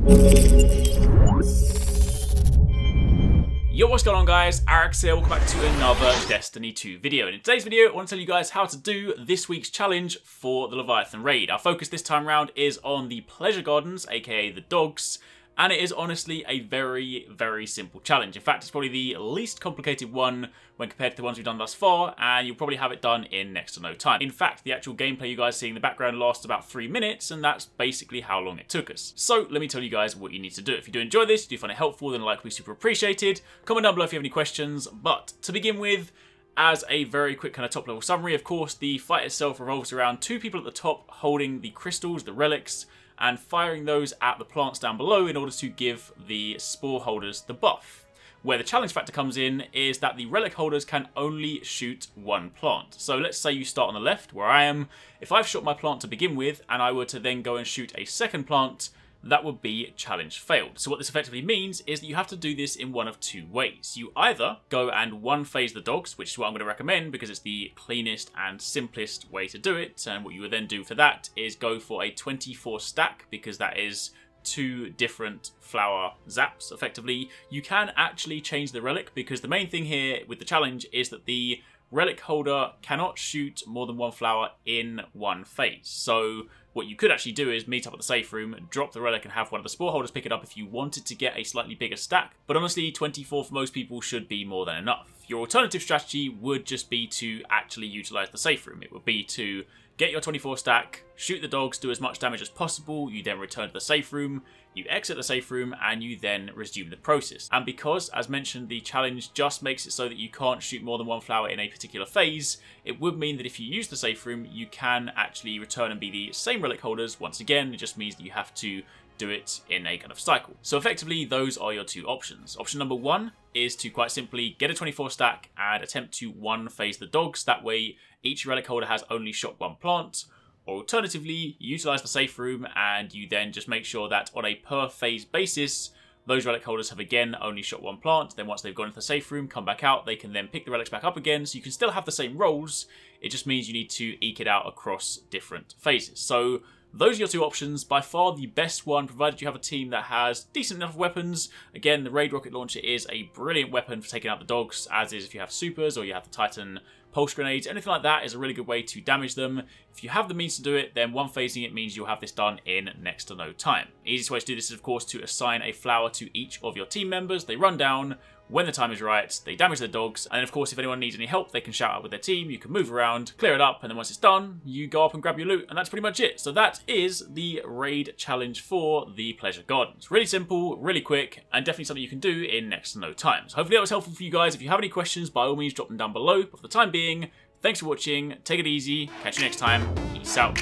Yo, what's going on guys, Arekkz here, welcome back to another Destiny 2 video. And in today's video, I want to tell you guys how to do this week's challenge for the Leviathan Raid. Our focus this time around is on the pleasure gardens, aka the dogs, and it is honestly a very, very simple challenge. In fact, it's probably the least complicated one when compared to the ones we've done thus far, and you'll probably have it done in next to no time. In fact, the actual gameplay you guys see in the background lasts about 3 minutes, and that's basically how long it took us. So let me tell you guys what you need to do. If you do enjoy this, if you do find it helpful, then a like would be super appreciated. Comment down below if you have any questions. But to begin with, as a very quick kind of top level summary, of course, the fight itself revolves around 2 people at the top holding the crystals, the relics, and firing those at the plants down below in order to give the spore holders the buff. Where the challenge factor comes in is that the relic holders can only shoot 1 plant. So let's say you start on the left, where I am. If I've shot my plant to begin with, and I were to then go and shoot a second plant, that would be challenge failed. So what this effectively means is that you have to do this in one of 2 ways. You either go and one phase the dogs, which is what I'm going to recommend because it's the cleanest and simplest way to do it. And what you would then do for that is go for a 24 stack, because that is 2 different flower zaps effectively. You can actually change the relic, because the main thing here with the challenge is that the relic holder cannot shoot more than 1 flower in 1 phase. So what you could actually do is meet up at the safe room, drop the relic and have one of the spore holders pick it up if you wanted to get a slightly bigger stack. But honestly, 24 for most people should be more than enough. Your alternative strategy would just be to actually utilize the safe room. It would be to get your 24 stack, shoot the dogs, do as much damage as possible, you then return to the safe room, you exit the safe room, and you then resume the process. And because, as mentioned, the challenge just makes it so that you can't shoot more than 1 flower in a particular phase, it would mean that if you use the safe room, you can actually return and be the same relic holders once again. It just means that you have to do it in a kind of cycle. So effectively, those are your 2 options. Option number 1 is to quite simply get a 24 stack and attempt to 1 phase the dogs. That way, each relic holder has only shot 1 plant. Or alternatively, you utilize the safe room and you then just make sure that on a per phase basis, those relic holders have again only shot 1 plant. Then once they've gone into the safe room, come back out, they can then pick the relics back up again. So you can still have the same rolls. It just means you need to eke it out across different phases. So those are your 2 options. By far the best one, provided you have a team that has decent enough weapons. Again, the Raid Rocket Launcher is a brilliant weapon for taking out the dogs, as is if you have supers or you have the Titan pulse grenades. Anything like that is a really good way to damage them. If you have the means to do it, then 1 phasing it means you'll have this done in next to no time. The easiest way to do this is, of course, to assign a flower to each of your team members. They run down. When the time is right, they damage their dogs, and of course if anyone needs any help, they can shout out with their team, you can move around, clear it up, and then once it's done, you go up and grab your loot, and that's pretty much it. So that is the raid challenge for the Pleasure Gardens. Really simple, really quick, and definitely something you can do in next to no time. So hopefully that was helpful for you guys. If you have any questions, by all means drop them down below. But for the time being, thanks for watching, take it easy, catch you next time, peace out.